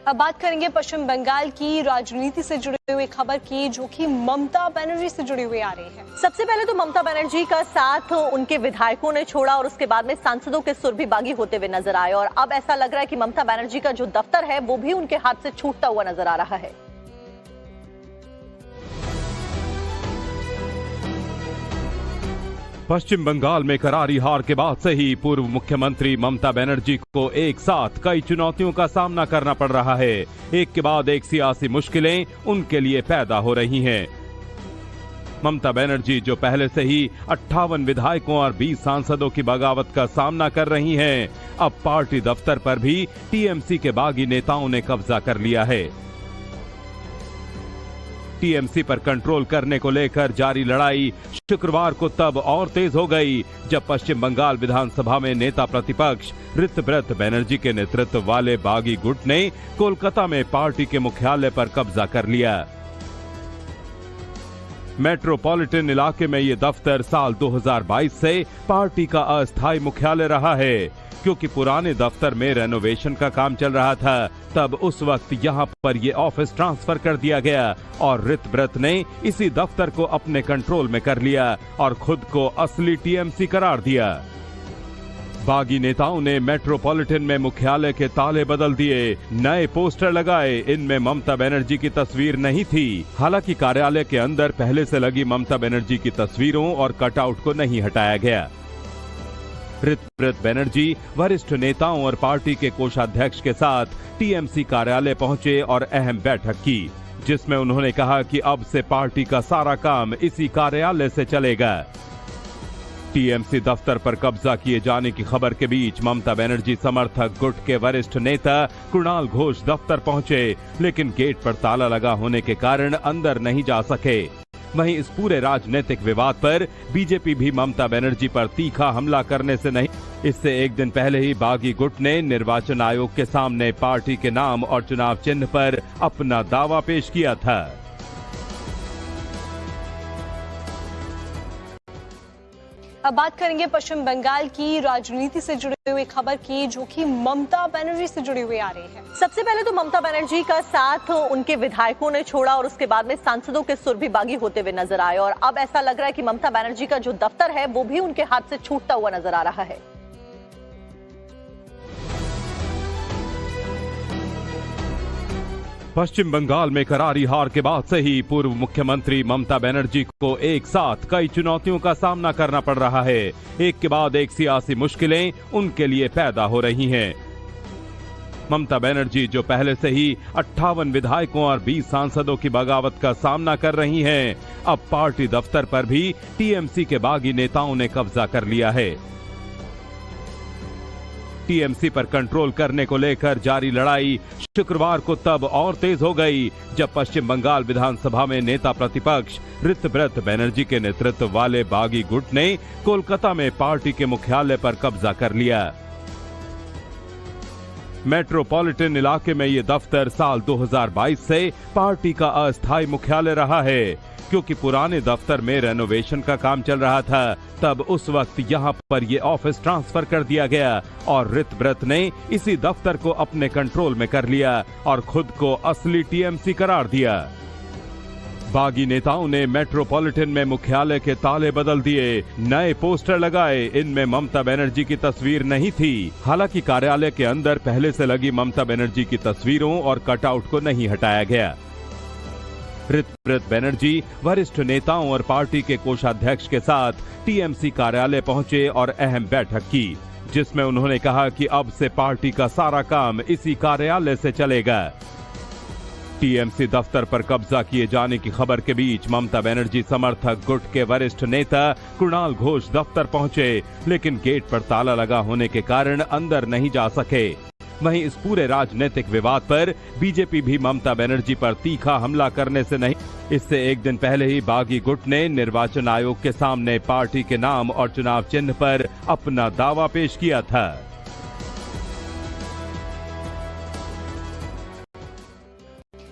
अब बात करेंगे पश्चिम बंगाल की राजनीति से जुड़ी हुई खबर की, जो कि ममता बनर्जी से जुड़ी हुई आ रही है। सबसे पहले तो ममता बनर्जी का साथ उनके विधायकों ने छोड़ा और उसके बाद में सांसदों के सुर भी बागी होते हुए नजर आए और अब ऐसा लग रहा है कि ममता बनर्जी का जो दफ्तर है वो भी उनके हाथ से छूटता हुआ नजर आ रहा है। पश्चिम बंगाल में करारी हार के बाद से ही पूर्व मुख्यमंत्री ममता बनर्जी को एक साथ कई चुनौतियों का सामना करना पड़ रहा है। एक के बाद एक सियासी मुश्किलें उनके लिए पैदा हो रही हैं। ममता बनर्जी जो पहले से ही 58 विधायकों और 20 सांसदों की बगावत का सामना कर रही हैं, अब पार्टी दफ्तर पर भी टीएमसी के बागी नेताओं ने कब्जा कर लिया है। टीएमसी पर कंट्रोल करने को लेकर जारी लड़ाई शुक्रवार को तब और तेज हो गई जब पश्चिम बंगाल विधानसभा में नेता प्रतिपक्ष ऋतव्रत बनर्जी के नेतृत्व वाले बागी गुट ने कोलकाता में पार्टी के मुख्यालय पर कब्जा कर लिया। मेट्रोपॉलिटन इलाके में ये दफ्तर साल 2022 से पार्टी का अस्थायी मुख्यालय रहा है। क्योंकि पुराने दफ्तर में रेनोवेशन का काम चल रहा था, तब उस वक्त यहां पर ये ऑफिस ट्रांसफर कर दिया गया और ऋतव्रत ने इसी दफ्तर को अपने कंट्रोल में कर लिया और खुद को असली टीएमसी करार दिया। बागी नेताओं ने मेट्रोपॉलिटन में मुख्यालय के ताले बदल दिए, नए पोस्टर लगाए, इनमें ममता बनर्जी की तस्वीर नहीं थी। हालांकि कार्यालय के अंदर पहले से लगी ममता बनर्जी की तस्वीरों और कटआउट को नहीं हटाया गया। ऋतव्रत बनर्जी वरिष्ठ नेताओं और पार्टी के कोषाध्यक्ष के साथ टीएमसी कार्यालय पहुंचे और अहम बैठक की, जिसमें उन्होंने कहा कि अब से पार्टी का सारा काम इसी कार्यालय से चलेगा। टीएमसी दफ्तर पर कब्जा किए जाने की खबर के बीच ममता बनर्जी समर्थक गुट के वरिष्ठ नेता कुणाल घोष दफ्तर पहुंचे, लेकिन गेट पर ताला लगा होने के कारण अंदर नहीं जा सके। वहीं इस पूरे राजनीतिक विवाद पर बीजेपी भी ममता बनर्जी पर तीखा हमला करने से नहीं, इससे एक दिन पहले ही बागी गुट ने निर्वाचन आयोग के सामने पार्टी के नाम और चुनाव चिन्ह पर अपना दावा पेश किया था। अब बात करेंगे पश्चिम बंगाल की राजनीति से जुड़ी हुई खबर की, जो कि ममता बनर्जी से जुड़ी हुई आ रही है। सबसे पहले तो ममता बनर्जी का साथ उनके विधायकों ने छोड़ा और उसके बाद में सांसदों के सुर भी बागी होते हुए नजर आए और अब ऐसा लग रहा है कि ममता बनर्जी का जो दफ्तर है वो भी उनके हाथ से छूटता हुआ नजर आ रहा है। पश्चिम बंगाल में करारी हार के बाद से ही पूर्व मुख्यमंत्री ममता बनर्जी को एक साथ कई चुनौतियों का सामना करना पड़ रहा है। एक के बाद एक सियासी मुश्किलें उनके लिए पैदा हो रही हैं। ममता बनर्जी जो पहले से ही 58 विधायकों और 20 सांसदों की बगावत का सामना कर रही हैं, अब पार्टी दफ्तर पर भी टीएमसी के बागी नेताओं ने कब्जा कर लिया है। टीएमसी पर कंट्रोल करने को लेकर जारी लड़ाई शुक्रवार को तब और तेज हो गई जब पश्चिम बंगाल विधानसभा में नेता प्रतिपक्ष ऋतव्रत बनर्जी के नेतृत्व वाले बागी गुट ने कोलकाता में पार्टी के मुख्यालय पर कब्जा कर लिया। मेट्रोपॉलिटन इलाके में ये दफ्तर साल 2022 से पार्टी का अस्थायी मुख्यालय रहा है। क्योंकि पुराने दफ्तर में रेनोवेशन का काम चल रहा था, तब उस वक्त यहां पर ये ऑफिस ट्रांसफर कर दिया गया और ऋतव्रत ने इसी दफ्तर को अपने कंट्रोल में कर लिया और खुद को असली टीएमसी करार दिया। बागी नेताओं ने मेट्रोपॉलिटन में मुख्यालय के ताले बदल दिए, नए पोस्टर लगाए, इनमें ममता बनर्जी की तस्वीर नहीं थी। हालांकि कार्यालय के अंदर पहले से लगी ममता बनर्जी की तस्वीरों और कटआउट को नहीं हटाया गया। ऋतव्रत बनर्जी वरिष्ठ नेताओं और पार्टी के कोषाध्यक्ष के साथ टीएमसी कार्यालय पहुंचे और अहम बैठक की, जिसमें उन्होंने कहा कि अब से पार्टी का सारा काम इसी कार्यालय से चलेगा। टीएमसी दफ्तर पर कब्जा किए जाने की खबर के बीच ममता बनर्जी समर्थक गुट के वरिष्ठ नेता कुणाल घोष दफ्तर पहुंचे, लेकिन गेट पर ताला लगा होने के कारण अंदर नहीं जा सके। वहीं इस पूरे राजनीतिक विवाद पर बीजेपी भी ममता बनर्जी पर तीखा हमला करने से नहीं, इससे एक दिन पहले ही बागी गुट ने निर्वाचन आयोग के सामने पार्टी के नाम और चुनाव चिन्ह पर अपना दावा पेश किया था।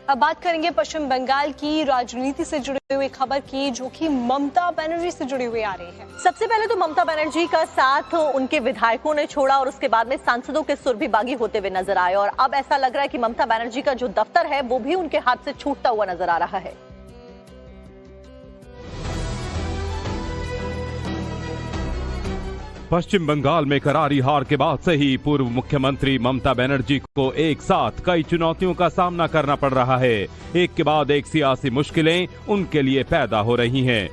अब बात करेंगे पश्चिम बंगाल की राजनीति से जुड़ी हुई खबर की, जो कि ममता बनर्जी से जुड़ी हुई आ रही है। सबसे पहले तो ममता बनर्जी का साथ उनके विधायकों ने छोड़ा और उसके बाद में सांसदों के सुर भी बागी होते हुए नजर आए और अब ऐसा लग रहा है कि ममता बनर्जी का जो दफ्तर है वो भी उनके हाथ से छूटता हुआ नजर आ रहा है। पश्चिम बंगाल में करारी हार के बाद से ही पूर्व मुख्यमंत्री ममता बनर्जी को एक साथ कई चुनौतियों का सामना करना पड़ रहा है। एक के बाद एक सियासी मुश्किलें उनके लिए पैदा हो रही हैं।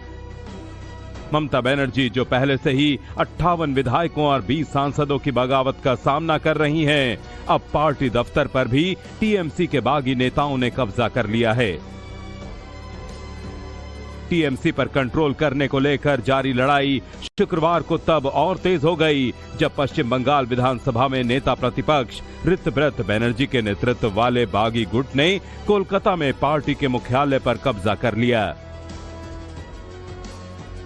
ममता बनर्जी जो पहले से ही 58 विधायकों और 20 सांसदों की बगावत का सामना कर रही हैं, अब पार्टी दफ्तर पर भी टीएमसी के बागी नेताओं ने कब्जा कर लिया है। टीएमसी पर कंट्रोल करने को लेकर जारी लड़ाई शुक्रवार को तब और तेज हो गई जब पश्चिम बंगाल विधानसभा में नेता प्रतिपक्ष ऋतव्रत बनर्जी के नेतृत्व वाले बागी गुट ने कोलकाता में पार्टी के मुख्यालय पर कब्जा कर लिया।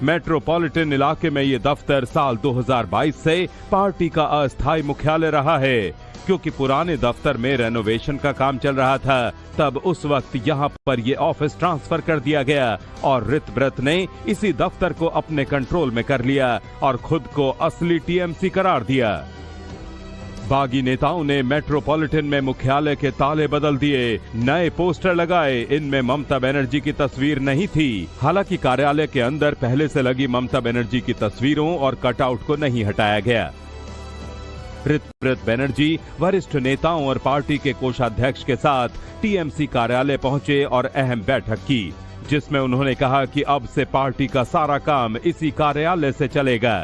मेट्रोपॉलिटन इलाके में ये दफ्तर साल 2022 से पार्टी का अस्थायी मुख्यालय रहा है। क्योंकि पुराने दफ्तर में रेनोवेशन का काम चल रहा था, तब उस वक्त यहां पर ये ऑफिस ट्रांसफर कर दिया गया और ऋतव्रत ने इसी दफ्तर को अपने कंट्रोल में कर लिया और खुद को असली टीएमसी करार दिया। बागी नेताओं ने मेट्रोपॉलिटन में मुख्यालय के ताले बदल दिए, नए पोस्टर लगाए, इनमें ममता बनर्जी की तस्वीर नहीं थी। हालांकि कार्यालय के अंदर पहले से लगी ममता बनर्जी की तस्वीरों और कटआउट को नहीं हटाया गया। ऋतव्रत बनर्जी वरिष्ठ नेताओं और पार्टी के कोषाध्यक्ष के साथ टीएमसी कार्यालय पहुंचे और अहम बैठक की, जिसमें उन्होंने कहा कि अब से पार्टी का सारा काम इसी कार्यालय से चलेगा।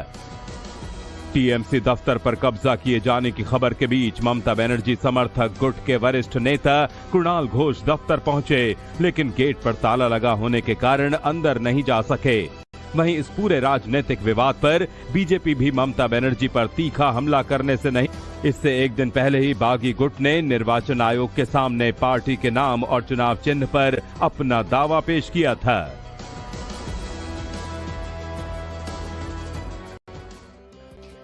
टीएमसी दफ्तर पर कब्जा किए जाने की खबर के बीच ममता बनर्जी समर्थक गुट के वरिष्ठ नेता कुणाल घोष दफ्तर पहुंचे, लेकिन गेट पर ताला लगा होने के कारण अंदर नहीं जा सके। वहीं इस पूरे राजनीतिक विवाद पर बीजेपी भी ममता बनर्जी पर तीखा हमला करने से नहीं, इससे एक दिन पहले ही बागी गुट ने निर्वाचन आयोग के सामने पार्टी के नाम और चुनाव चिन्ह पर अपना दावा पेश किया था।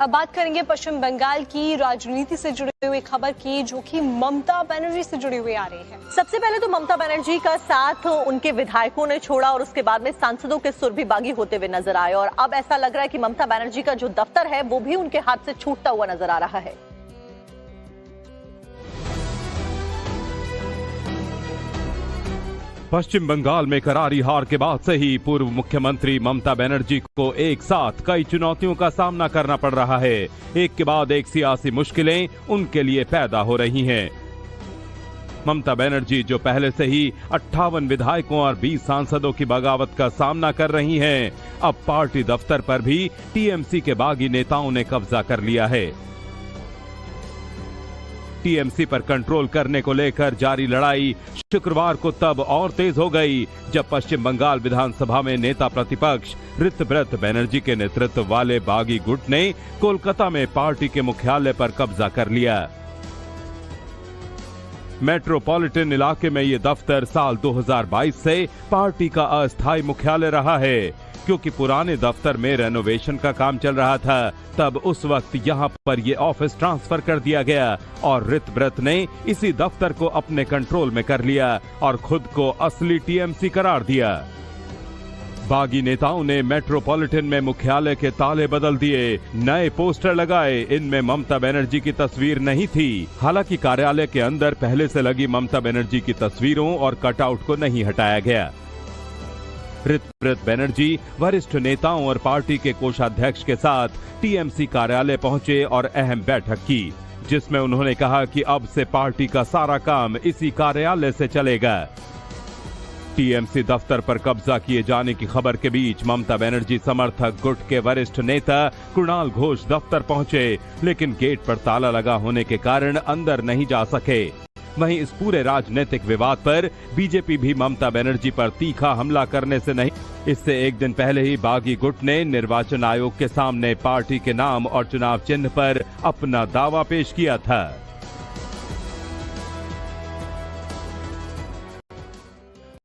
अब बात करेंगे पश्चिम बंगाल की राजनीति से जुड़ी हुई खबर की, जो कि ममता बनर्जी से जुड़ी हुई आ रही है। सबसे पहले तो ममता बनर्जी का साथ उनके विधायकों ने छोड़ा और उसके बाद में सांसदों के सुर भी बागी होते हुए नजर आए और अब ऐसा लग रहा है कि ममता बनर्जी का जो दफ्तर है वो भी उनके हाथ से छूटता हुआ नजर आ रहा है। पश्चिम बंगाल में करारी हार के बाद से ही पूर्व मुख्यमंत्री ममता बनर्जी को एक साथ कई चुनौतियों का सामना करना पड़ रहा है। एक के बाद एक सियासी मुश्किलें उनके लिए पैदा हो रही हैं। ममता बनर्जी जो पहले से ही 58 विधायकों और 20 सांसदों की बगावत का सामना कर रही हैं, अब पार्टी दफ्तर पर भी टीएमसी के बागी नेताओं ने कब्जा कर लिया है। टीएमसी पर कंट्रोल करने को लेकर जारी लड़ाई शुक्रवार को तब और तेज हो गई जब पश्चिम बंगाल विधानसभा में नेता प्रतिपक्ष ऋतव्रत बनर्जी के नेतृत्व वाले बागी गुट ने कोलकाता में पार्टी के मुख्यालय पर कब्जा कर लिया। मेट्रोपॉलिटन इलाके में ये दफ्तर साल 2022 से पार्टी का अस्थायी मुख्यालय रहा है। क्योंकि पुराने दफ्तर में रेनोवेशन का काम चल रहा था, तब उस वक्त यहां पर ये ऑफिस ट्रांसफर कर दिया गया और ऋतव्रत ने इसी दफ्तर को अपने कंट्रोल में कर लिया और खुद को असली टीएमसी करार दिया। बागी नेताओं ने मेट्रोपॉलिटन में मुख्यालय के ताले बदल दिए, नए पोस्टर लगाए, इनमें ममता बनर्जी की तस्वीर नहीं थी। हालांकि कार्यालय के अंदर पहले से लगी ममता बनर्जी की तस्वीरों और कटआउट को नहीं हटाया गया। ऋतव्रत बनर्जी वरिष्ठ नेताओं और पार्टी के कोषाध्यक्ष के साथ टीएमसी कार्यालय पहुंचे और अहम बैठक की, जिसमें उन्होंने कहा कि अब से पार्टी का सारा काम इसी कार्यालय से चलेगा। टीएमसी दफ्तर पर कब्जा किए जाने की खबर के बीच ममता बनर्जी समर्थक गुट के वरिष्ठ नेता कुणाल घोष दफ्तर पहुंचे, लेकिन गेट पर ताला लगा होने के कारण अंदर नहीं जा सके। वहीं इस पूरे राजनीतिक विवाद पर बीजेपी भी ममता बनर्जी पर तीखा हमला करने से नहीं, इससे एक दिन पहले ही बागी गुट ने निर्वाचन आयोग के सामने पार्टी के नाम और चुनाव चिन्ह पर अपना दावा पेश किया था।